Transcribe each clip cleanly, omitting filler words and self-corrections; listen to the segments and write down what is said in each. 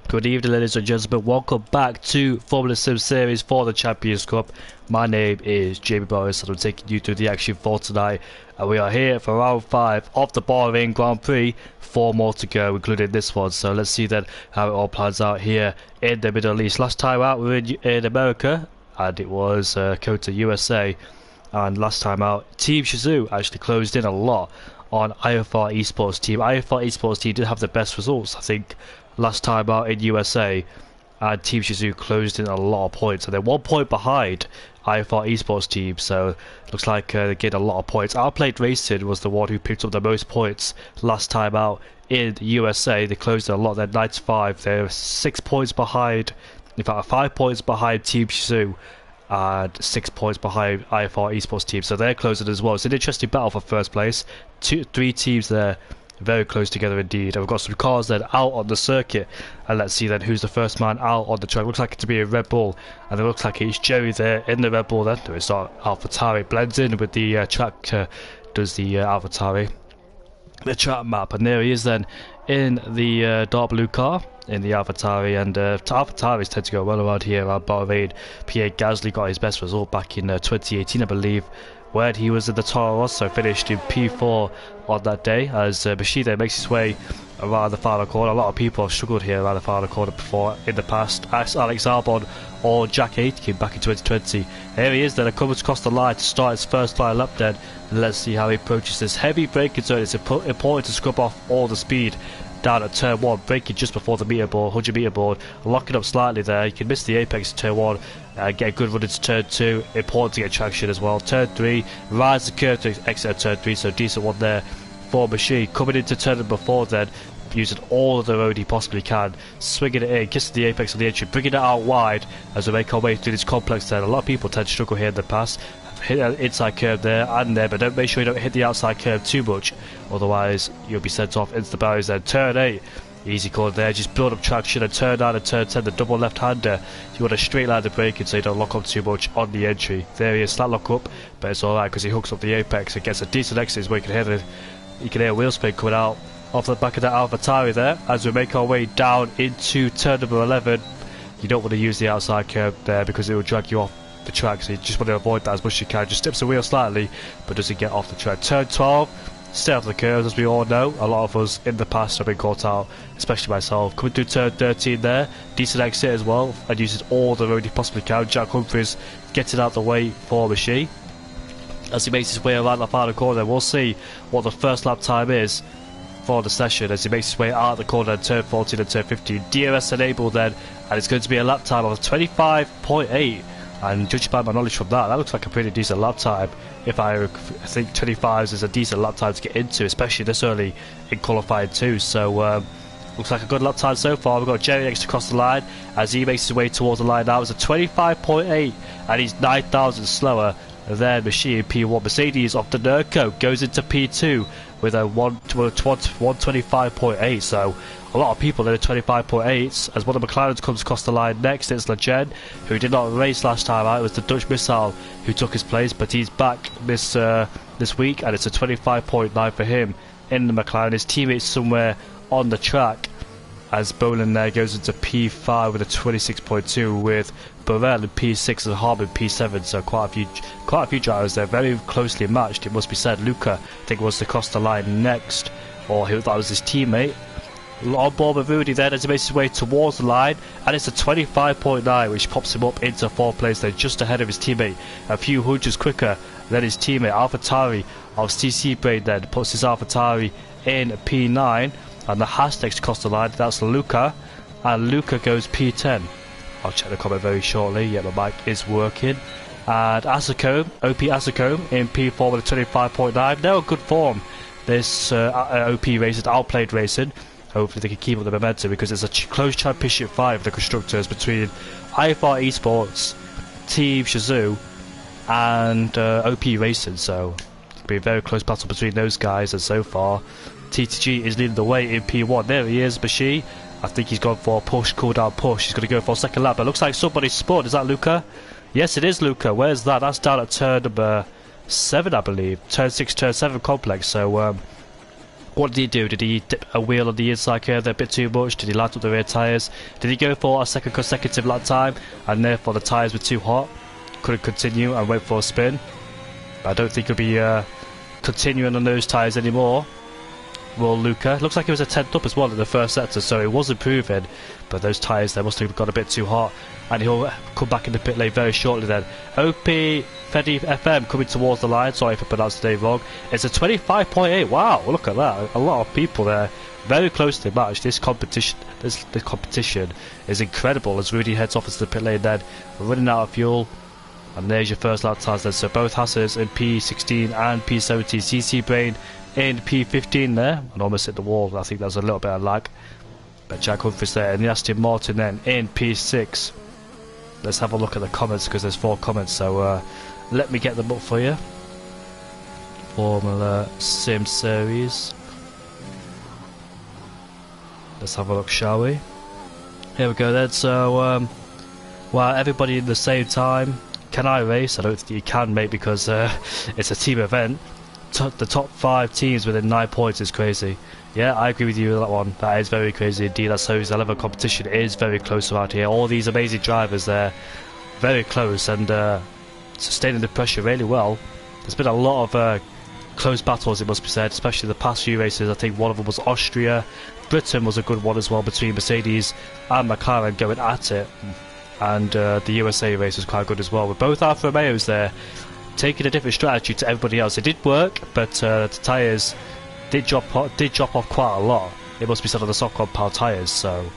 Good evening, ladies and gentlemen. Welcome back to Formula Sim Series for the Champions Cup. My name is Jamie Morris and I'm taking you through the action for tonight. And we are here for round 5 of the Bahrain Grand Prix. 4 more to go, including this one. So let's see then how it all plans out here in the Middle East. Last time out we were in America and it was Kota, USA. And last time out, Team Shazoo actually closed in a lot on IFR Esports team. IFR Esports team did have the best results, I think, last time out in USA, and Team Shazoo closed in a lot of points, and they're 1 point behind IFR Esports team, so looks like they get a lot of points. Outplayed Racing was the one who picked up the most points last time out in the USA. They closed in a lot, they're 95, they're 6 points behind, in fact 5 points behind Team Shazoo and 6 points behind IFR Esports team, so they're closing as well. It's an interesting battle for first place. 3 teams there very close together indeed. And we've got some cars then out on the circuit, and let's see then who's the first man out on the track. Looks like it to be a Red Bull, and it looks like it's Jerry there in the Red Bull then. No, it's not AlphaTauri. Blends in with the track, does the AlphaTauri, the track map, and there he is then in the dark blue car in the AlphaTauri. And AlphaTauris tend to go well around here around Bahrain. Pierre Gasly got his best result back in 2018, I believe, where he was in the Toro Rosso, finished in P4 on that day, as Bashir makes his way around the final corner. A lot of people have struggled here around the final corner before in the past, as Alex Albon or Jack Aitken back in 2020. Here he is then, comes across the line to start his first final lap then. Let's see how he approaches this heavy braking zone. It's important to scrub off all the speed down at turn 1, braking just before the meter board, 100 meter board, locking up slightly there. You can miss the apex in turn 1, get a good run into turn 2, important to get traction as well. Turn 3, rise the curve to exit turn 3, so decent one there for Machine. Coming into turn number 4 then, using all of the road he possibly can, swinging it in, kissing the apex on the entry, bringing it out wide as we make our way through this complex there. A lot of people tend to struggle here in the past. Hit the inside curve there and there, but don't make sure you don't hit the outside curve too much, otherwise you'll be sent off into the barriers then. Turn 8, easy call there, just build up traction. And turn 9 and turn 10, the double left-hander, you want to straight line the braking so you don't lock up too much on the entry. There he is, slight lock up, but it's alright because he hooks up the apex and gets a decent exit where you can hear a wheel spin coming out off the back of that AlphaTauri there. As we make our way down into turn number 11, you don't want to use the outside curve there because it will drag you off the track, so you just want to avoid that as much as you can. Just steps the wheel slightly but doesn't get off the track. Turn 12, stay off the curves, as we all know. A lot of us in the past have been caught out, especially myself. Coming through turn 13 there, decent exit as well, and uses all the road he possibly can. Jack Humphries getting out the way for Machine as he makes his way around the final corner. We'll see what the first lap time is for the session as he makes his way out of the corner in turn 14 and turn 15. DRS enabled then, and it's going to be a lap time of 25.8. And judging by my knowledge from that looks like a pretty decent lap time. If I think 25s is a decent lap time to get into, especially this early in qualifying too. So looks like a good lap time so far. We've got Jerry next across the line as he makes his way towards the line now. It's a 25.8 and he's 9,000 slower than Machine P1. Mercedes off the Nurko goes into P2 with a 125.8, so a lot of people in the 25.8s. As one of the McLarens comes across the line next, it's Legend, who did not race last time out. It was the Dutch Missile who took his place, but he's back this week, and it's a 25.9 for him in the McLaren. His teammates somewhere on the track, as Bolin there goes into P5 with a 26.2, with Burrell in P6 and Harb in P7, so quite a few drivers there, very closely matched, it must be said. Luca, I think, was to cross the line next, or that was his teammate. On board with Rudy then as he makes his way towards the line, and it's a 25.9, which pops him up into 4th place there, just ahead of his teammate, a few hundreds quicker than his teammate. AlphaTauri of CC Brain then puts his AlphaTauri in P9, and the Haas next across the line, that's Luca, and Luca goes P10. I'll check the comment very shortly. Yeah, my mic is working. And Asacombe, OP Asacombe in P4 with a 25.9. They're in good form, this OP Racing, Outplayed Racing. Hopefully they can keep up the momentum, because it's a close championship fight for the constructors between IFR Esports, Team Shazoo and OP Racing, so it'll be a very close battle between those guys. And so far TTG is leading the way in P1. There he is, Bashir. I think he's gone for a push, cool down push. He's going to go for a second lap. It looks like somebody's spun. Is that Luca? Yes, it is Luca. Where's that? That's down at turn number 7, I believe. Turn 6, turn 7 complex. So What did he do? Did he dip a wheel on the inside curve there a bit too much? Did he light up the rear tyres? Did he go for a second consecutive lap time and therefore the tyres were too hot? Couldn't continue and went for a spin? I don't think he'll be continuing on those tyres anymore. Will Luca? Looks like he was a 10th up as well in the first sector, so it was improving, but those tyres there must have got a bit too hot, and he'll come back in the pit lane very shortly then. OP Fedi FM coming towards the line. Sorry if I pronounced the name wrong. It's a 25.8. Wow, look at that. A lot of people there. Very close to the match. This competition is incredible as Rudy heads off into the pit lane then. We're running out of fuel. And there's your first lap times then. So both Hassers in P16 and P17. CC Brain in P15 there. And almost hit the wall. I think there's a little bit of lag. But Jack Humphries there. And the Aston Martin then in P6. Let's have a look at the comments because there's 4 comments. So let me get them up for you. Formula Sim Series. Let's have a look, shall we? Here we go then. So while everybody in the same time, can I race? I don't think you can, mate, because it's a team event. The top 5 teams within 9 points is crazy. Yeah, I agree with you on that one. That is very crazy indeed. That's how the level of competition is very close around here. All these amazing drivers there, very close and sustaining the pressure really well. There's been a lot of close battles, it must be said, especially the past few races. I think one of them was Austria. Britain was a good one as well between Mercedes and McLaren going at it. And the USA race was quite good as well, with both Alfa Romeos there taking a different strategy to everybody else. It did work, but the tyres did drop off quite a lot. It must be said on the soft compound tyres. So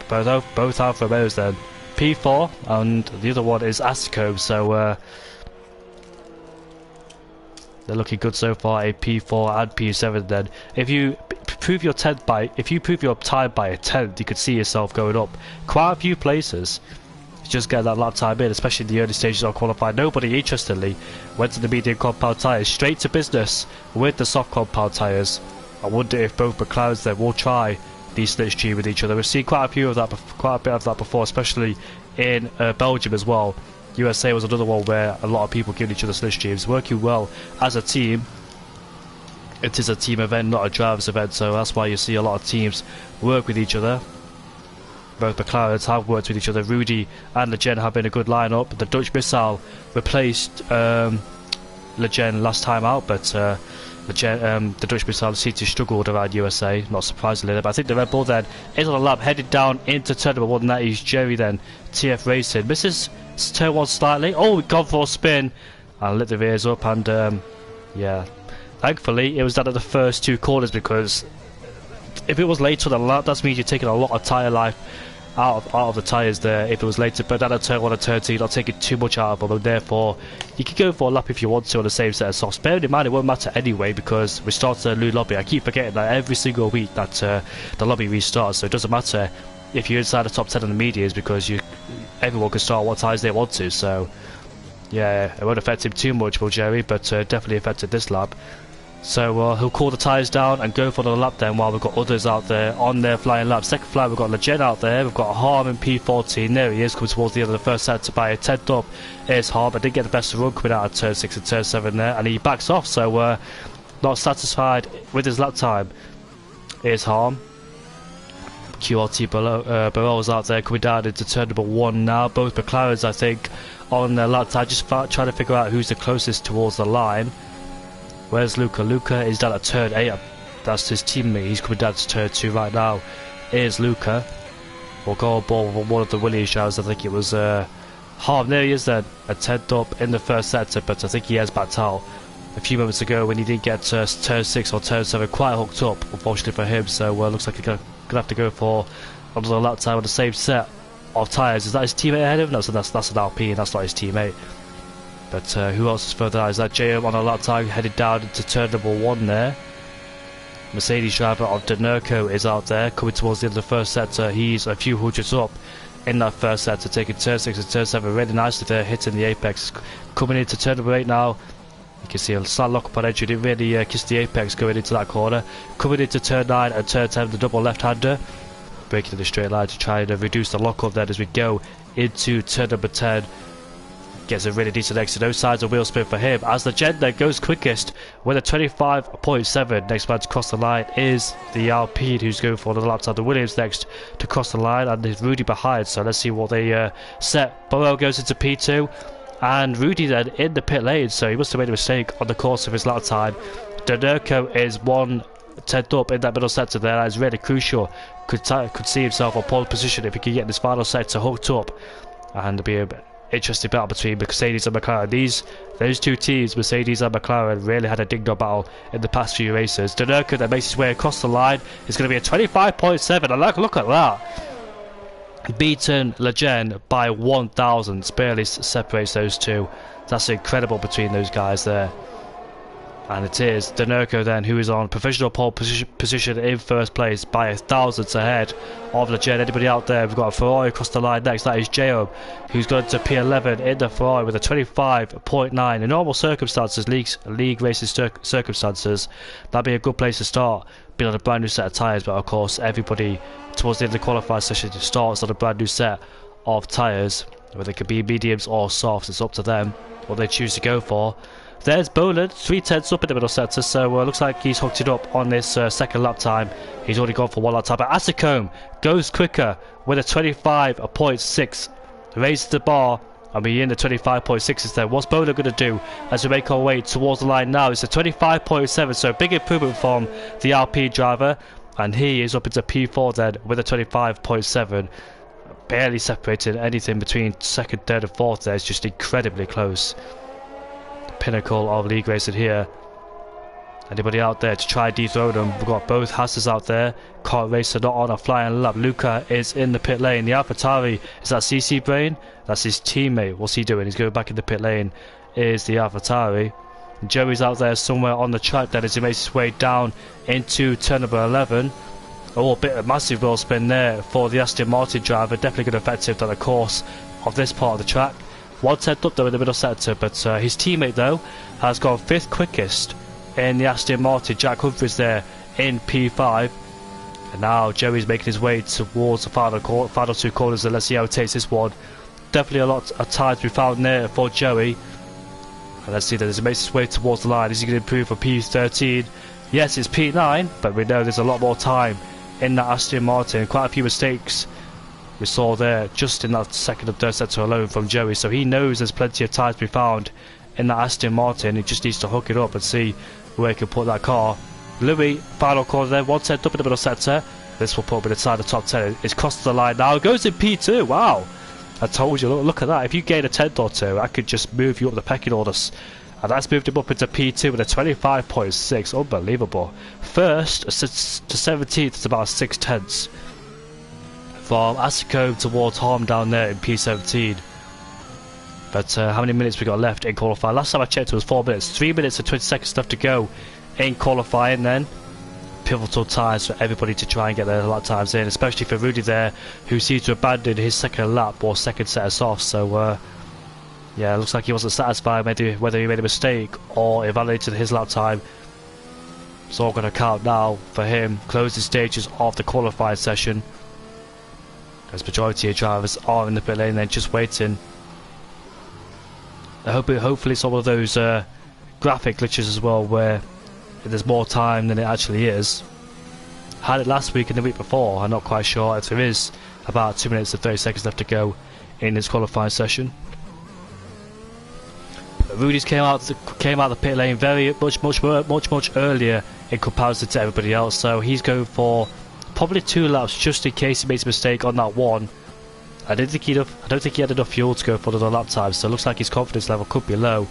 both Alfa Romeos then P4, and the other one is Ascom. So they're looking good so far. A P4 and P7 then. If you prove your time by a 10th, you could see yourself going up quite a few places. Just get that lap time in, especially in the early stages of qualifying. Nobody, interestingly, went to the medium compound tyres, straight to business with the soft compound tyres. I wonder if both McLarens then will try these slipstream with each other. We've seen quite a bit of that before, especially in Belgium as well. USA was another one where a lot of people giving each other slipstreams, working well as a team. It is a team event, not a driver's event, so that's why you see a lot of teams work with each other. Both McLarens have worked with each other. Rudy and Lejeune have been a good lineup. The Dutch Missile replaced Lejeune last time out, but the Dutch Missile seemed to struggle around USA, not surprisingly. But I think the Red Bull then is on a lap, headed down into turn number 1, and that is Jerry then, TF Racing. Misses turn 1 slightly. Oh, we've gone for a spin and lit the rears up, and yeah, thankfully it was done at the first 2 corners, because if it was later on the lap, that means you're taking a lot of tyre life out of the tyres there. If it was later, but then at turn 1 and turn 2, you're not taking too much out of them, and therefore you can go for a lap if you want to on the same set of softs. Bearing in mind, it won't matter anyway, because we start a new lobby. I keep forgetting that every single week that the lobby restarts, so it doesn't matter if you're inside the top 10 on the medias, because everyone can start what tyres they want to. So yeah, it won't affect him too much, will Jerry, but definitely affected this lap. So he'll call the tyres down and go for the lap then, while we've got others out there on their flying lap. Second fly, we've got Lejeune out there, we've got Harm in P14, there he is, coming towards the end of the first set to buy a 10th up. Here's Harm, I did get the best of run coming out of turn 6 and turn 7 there, and he backs off, so not satisfied with his lap time. Here's Harm. QRT Barrel's out there coming down into turn number 1 now. Both McLarens, I think, on their lap time, just trying to figure out who's the closest towards the line. Where's Luca? Luca is down at turn 8. That's his teammate. He's coming down to turn 2 right now. Here's Luca. We'll go on board with one of the Williams showers. I think it was Harm. There he is then. A 10th up in the first sector, but I think he has backed out a few moments ago when he didn't get turn 6 or turn 7 quite hooked up, unfortunately for him. So looks like he's going to have to go for another lap time on the same set of tyres. Is that his teammate ahead of him? No, so that's an Alpine, that's not his teammate. But who else is further out? Is that JM on a lap time headed down into turn number 1 there? Mercedes driver of Denerco is out there coming towards the end of the first sector. He's a few hundreds up in that first sector, taking turn 6 and turn 7 really nicely there, hitting the apex. Coming into turn number 8 now. You can see a slight lock up on entry, didn't really kiss the apex going into that corner. Coming into turn 9 and turn 10, the double left-hander. Breaking in the straight line to try and reduce the lock up then as we go into turn number 10. gets a really decent exit. No signs of wheel spin for him as Legend goes quickest with a 25.7. Next man to cross the line is the Alpine, who's going for the lap time. The Williams next to cross the line, and there's Rudy behind, so let's see what they set. Burrow goes into P2, and Rudy then in the pit lane, so he must have made a mistake on the course of his lap time. Donerko is 1/10 up in that middle sector there. That is really crucial. Could see himself on pole position if he could get this final sector hooked up, and be a interesting battle between Mercedes and McLaren. Those two teams, Mercedes and McLaren, really had a ding-dong battle in the past few races. Donerko that makes his way across the line is going to be a 25.7, and look at that. Beaten Legend by 1,000, barely separates those two. That's incredible between those guys there. And it is Donerko then who is on provisional pole position in first place by 1,000 ahead of Legend. Anybody out there? We've got a Ferrari across the line next. That is Job, who's gone to P11 in the Ferrari with a 25.9. In normal circumstances, league racing circumstances, that'd be a good place to start, being on a brand new set of tyres. But of course, everybody towards the end of the qualifying session starts on a brand new set of tyres, whether it could be mediums or softs. It's up to them what they choose to go for. There's Boland, 3/10 up in the middle sector, so looks like he's hooked it up on this second lap time. He's already gone for one lap time, but Asicombe goes quicker with a 25.6. Raises the bar, and we're in the 25.6 instead. What's Boland going to do as we make our way towards the line now? It's a 25.7, so big improvement from the RP driver, and he is up into P4 then with a 25.7. Barely separated anything between second, third and fourth there. It's just incredibly close. Pinnacle of league racing here. Anybody out there to try and dethrone them? We've got both Hasses out there. Kart Racer not on a flying lap. Luca is in the pit lane. The AlphaTauri, is that CC Brain? That's his teammate. What's he doing? He's going back in the pit lane. Is the AlphaTauri. Joey's out there somewhere on the track then as he makes his way down into turn number 11. Oh, a bit of massive wheel spin there for the Aston Martin driver. Definitely going to affect him on the course of this part of the track. 1/10 up there in the middle sector, but his teammate though has gone 5th quickest in the Aston Martin. Jack Humphries there in P5, and now Joey's making his way towards the final two corners, and let's see how he takes this one. Definitely a lot of time to be found there for Joey, and let's see that as he makes his way towards the line. Is he going to improve for P13? Yes, it's P9, but we know there's a lot more time in that Aston Martin. Quite a few mistakes we saw there just in that second and third sector alone from Joey, so he knows there's plenty of time to be found in that Aston Martin. He just needs to hook it up and see where he can put that car. Louis, final corner there, 1/10 up in the middle sector. This will put him inside the top 10. It's crossed the line now, it goes in P2. Wow, I told you, look at that. If you gain a 10th or two, I could just move you up the pecking orders, and that's moved him up into P2 with a 25.6. Unbelievable. First to 17th is about 6/10 from Asicombe towards Harm down there in P17. But how many minutes we got left in qualifying? Last time I checked it was 4 minutes. 3 minutes and 20 seconds left to go in qualifying then. Pivotal times for everybody to try and get their lap times in, especially for Rudy there, who seems to abandon his second lap or second set of softs. So yeah, it looks like he wasn't satisfied whether he made a mistake or invalidated his lap time. It's all going to count now for him. Closing stages of the qualifying session, as majority of drivers are in the pit lane then just waiting. Hopefully it's all of those graphic glitches as well, where there's more time than it actually is. Had it last week and the week before. I'm not quite sure if there is about 2 minutes and 30 seconds left to go in this qualifying session. Rudy's came out the pit lane very much earlier in comparison to everybody else, so he's going for probably 2 laps just in case he makes a mistake on that one. I don't think he had enough fuel to go for another lap time, so it looks like his confidence level could be low.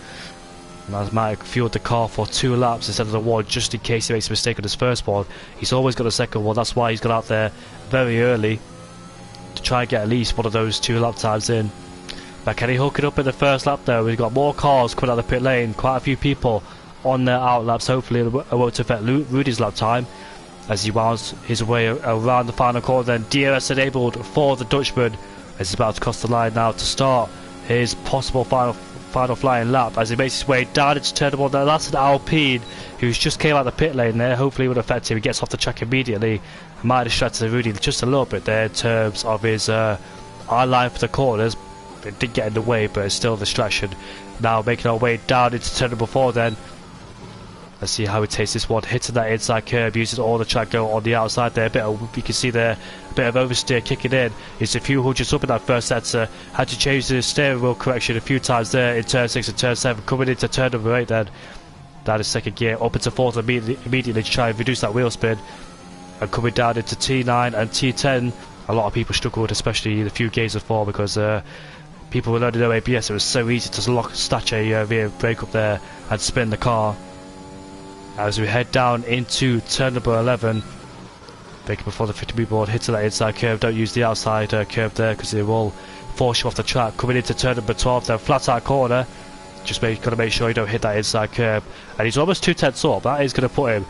And might have fueled the car for 2 laps instead of the one, just in case he makes a mistake on his first one. He's always got a second one. That's why he's got out there very early to try and get at least one of those 2 lap times in. But can he hook it up in the first lap though? We've got more cars coming out of the pit lane, quite a few people on their out laps. Hopefully it won't affect Rudy's lap time as he wounds his way around the final corner. Then DRS enabled for the Dutchman as he's about to cross the line now to start his possible final flying lap as he makes his way down into turn one. Now that's an Alpine who's just came out of the pit lane there. Hopefully it would affect him. He gets off the track immediately. Might have distracted Rudy just a little bit there in terms of his eye line for the corners. It did get in the way, but it's still a distraction. Now making our way down into turn number 4 then. Let's see how he takes this one, hitting that inside curve, using all the track go on the outside there. You can see there a bit of oversteer kicking in. He's a few hundreds up in that first sector. Had to change the steering wheel correction a few times there in turn 6 and turn 7. Coming into turn number 8 then. Down in second gear, up into fourth immediately to try and reduce that wheel spin. And coming down into T9 and T10. A lot of people struggled, especially in the few gears before, because people were learning no ABS. It was so easy to snatch a rear brake up there and spin the car. As we head down into turn number 11, braking before the 50 board, hitting that inside curve. Don't use the outside curve there because it will force you off the track. Coming into turn number 12, then flat out corner. Just got to make sure you don't hit that inside curve. And he's almost 2/10 up. That is going to put him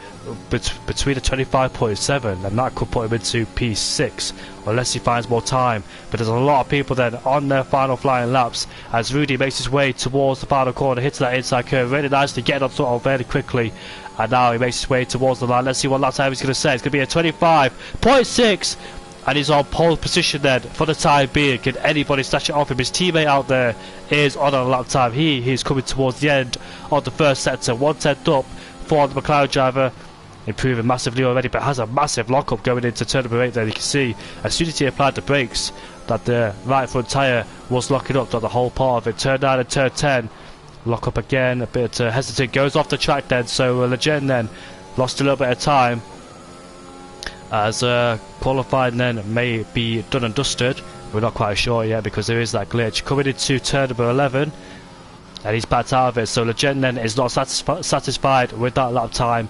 between the 25.7, and that could put him into P6 unless he finds more time. But there's a lot of people then on their final flying laps as Rudy makes his way towards the final corner, hits that inside curve really nicely, getting on throttle very quickly. And now he makes his way towards the line. Let's see what lap time he's going to set. It's going to be a 25.6. And he's on pole position then for the time being. Can anybody snatch it off him? His teammate out there is on a lap time. He is coming towards the end of the first sector. 1/10 up for the McLaren driver. Improving massively already, but has a massive lockup going into turn number 8 there. You can see as soon as he applied the brakes that the right front tyre was locking up, not the whole part of it. Turn 9 and turn 10. Lock up again, a bit hesitant. Goes off the track then, so Legend then lost a little bit of time. As qualifying then may be done and dusted. We're not quite sure yet because there is that glitch. Coming into turn number 11, and he's backed out of it. So Legend then is not satisfied with that lap time.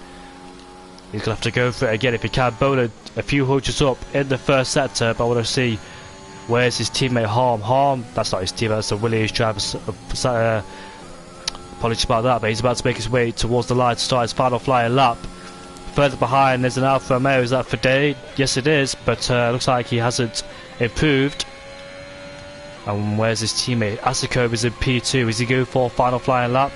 He's going to have to go for it again if he can. Boland a few hundreds up in the first sector, but I want to see where's his teammate Harm. That's not his teammate, that's the Williams driver. Apologies about that, but he's about to make his way towards the line to start his final flying lap. Further behind there's an Alfa Romeo. Is that for Day? Yes it is, but looks like he hasn't improved. And where's his teammate? Asakov is in P2. Is he going for final flying lap?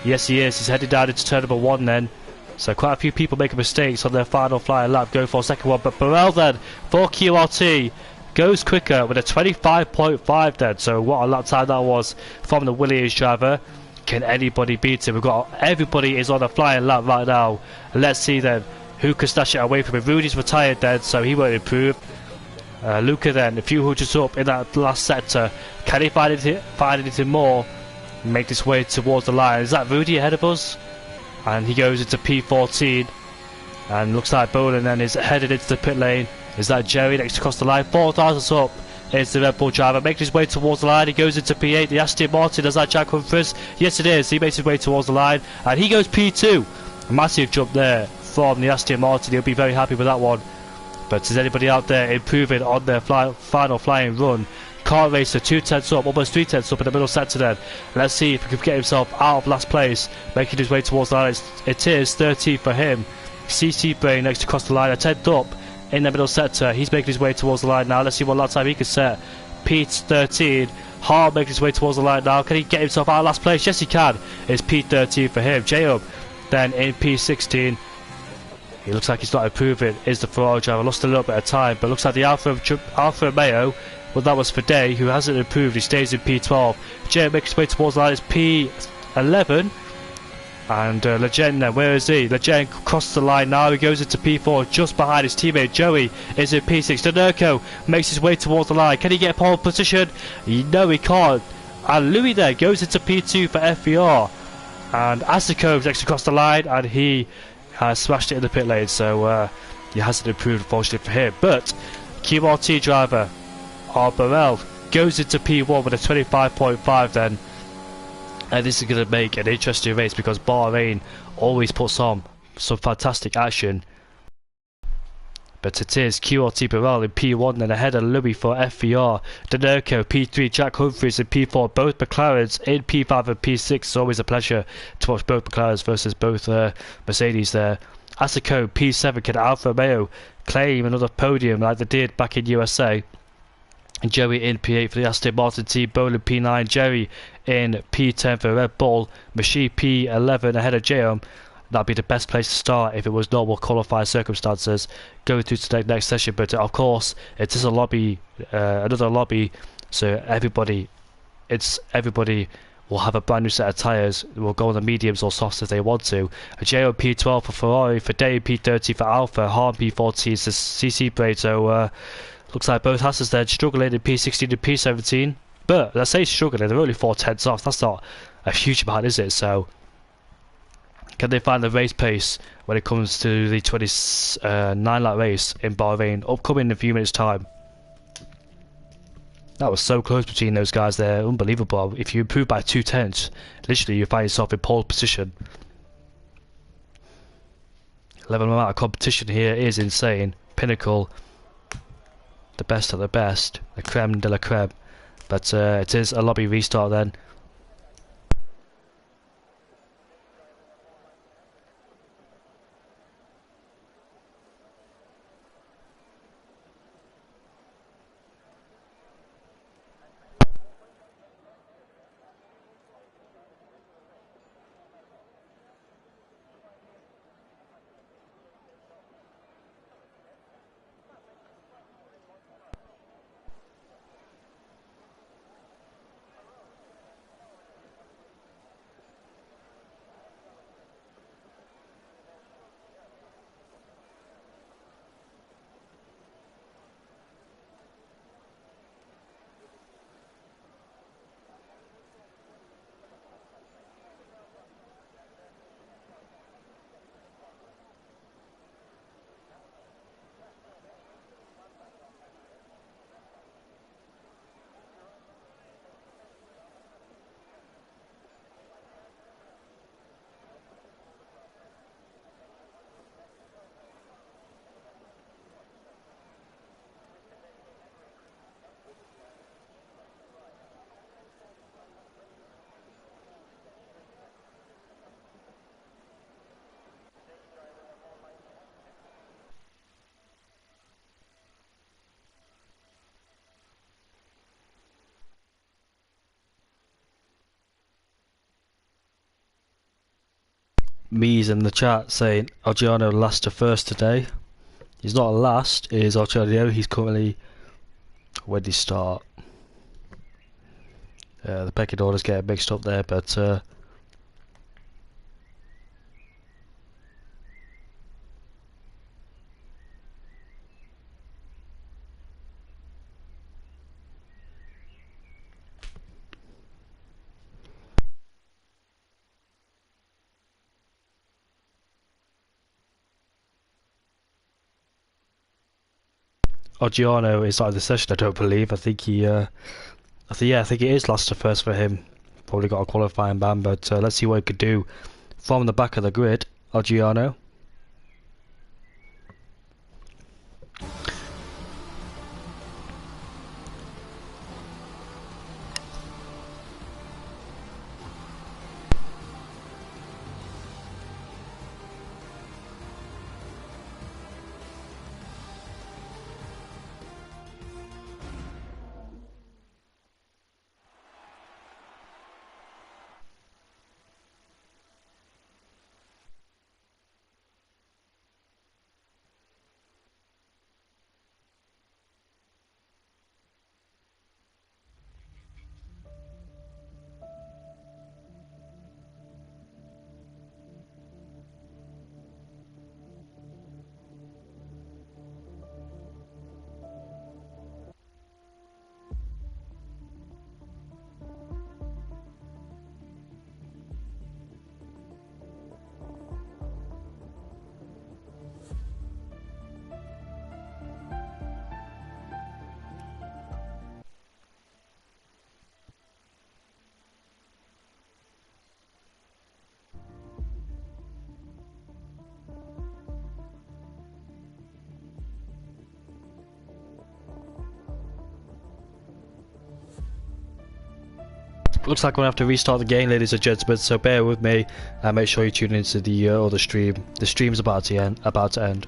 Yes he is. He's headed down into turn number 1 then. So quite a few people making mistakes on their final flying lap, going for a second one. But Burrell then for QRT goes quicker with a 25.5 then. So what a lap time that was from the Williams driver. Can anybody beat him? We've got everybody is on a flying lap right now. Let's see then who can snatch it away from him. Rudy's retired then, so he won't improve. Luca then a few hundreds up in that last sector. Can he find anything more? Make this way towards the line. Is that Rudy ahead of us? And he goes into P14. And looks like Boland then is headed into the pit lane. Is that Jerry next across the line? 4,000 up. Is the Red Bull driver making his way towards the line. He goes into P8. The Aston Martin, does that Jack Humphries? Yes it is. He makes his way towards the line and he goes P2. A massive jump there from the Aston Martin. He'll be very happy with that one. But is anybody out there improving on their final flying run? Car racer 2/10 up, almost 3/10 up in the middle sector then. Let's see if he can get himself out of last place, making his way towards the line. It is 13 for him. CC Brain next across the line, a 10th up in the middle sector. He's making his way towards the line now. Let's see what lap time he can set. P13. Hart making his way towards the line now. Can he get himself out of last place? Yes he can. It's P13 for him. Jacob then in P16. He looks like he's not improving. Is the Ferrari driver. Lost a little bit of time, but looks like the Alfa Romeo, well that was for Day, who hasn't improved. He stays in P12. Jacob makes his way towards the line. It's P11. And Legend then, where is he? Legend crosses the line now, he goes into P4 just behind his teammate. Joey is in P6. Denerko makes his way towards the line. Can he get pole position? No he can't. And Louis there goes into P2 for FVR. And Asakov next across the line and he has smashed it in the pit lane, so he hasn't improved unfortunately for him. But QRT driver Burrell goes into P1 with a 25.5 then. And this is going to make an interesting race because Bahrain always puts on some fantastic action. But it is QRT Burrell in P1 then ahead of Louis for FVR. Denerko P3, Jack Humphries in P4, both McLarens in P5 and P6. It's always a pleasure to watch both McLarens versus both Mercedes there. Asako P7, can Alfa Romeo claim another podium like they did back in USA? And Joey in P8 for the Aston Martin team. Boland P9, Jerry in P10 for Red Bull. Machi P11 ahead of Jeom. That'd be the best place to start if it was normal qualifying circumstances going through to the next session. But of course, it is a lobby, another lobby, so everybody it's everybody will have a brand new set of tyres. Will go on the mediums or softs if they want to. A JO P12 for Ferrari, for Day P30 for Alpha, Hahn P40 is the CC brake. So looks like both Hasses there struggling in P16 and P17. But let's say struggling, they're only 4 tenths off. That's not a huge amount, is it? So can they find the race pace when it comes to the 29-lap race in Bahrain, upcoming in a few minutes' time? That was so close between those guys there, unbelievable. If you improve by 2 tenths, literally you find yourself in pole position. Level amount of competition here is insane. Pinnacle, the best of the best, the creme de la creme. But it is a lobby restart then. Me's in the chat saying Oggiano last to first today. He's not last, it is Oggiano. He's currently, where did he start? The pecking orders get mixed up there, but Oggiano is out of the session, I don't believe. I think it is last to first for him. Probably got a qualifying ban, but let's see what he could do from the back of the grid. Oggiano. Looks like we're going to have to restart the game, ladies and gentlemen, so bear with me and make sure you tune into the other stream. The stream's about to end.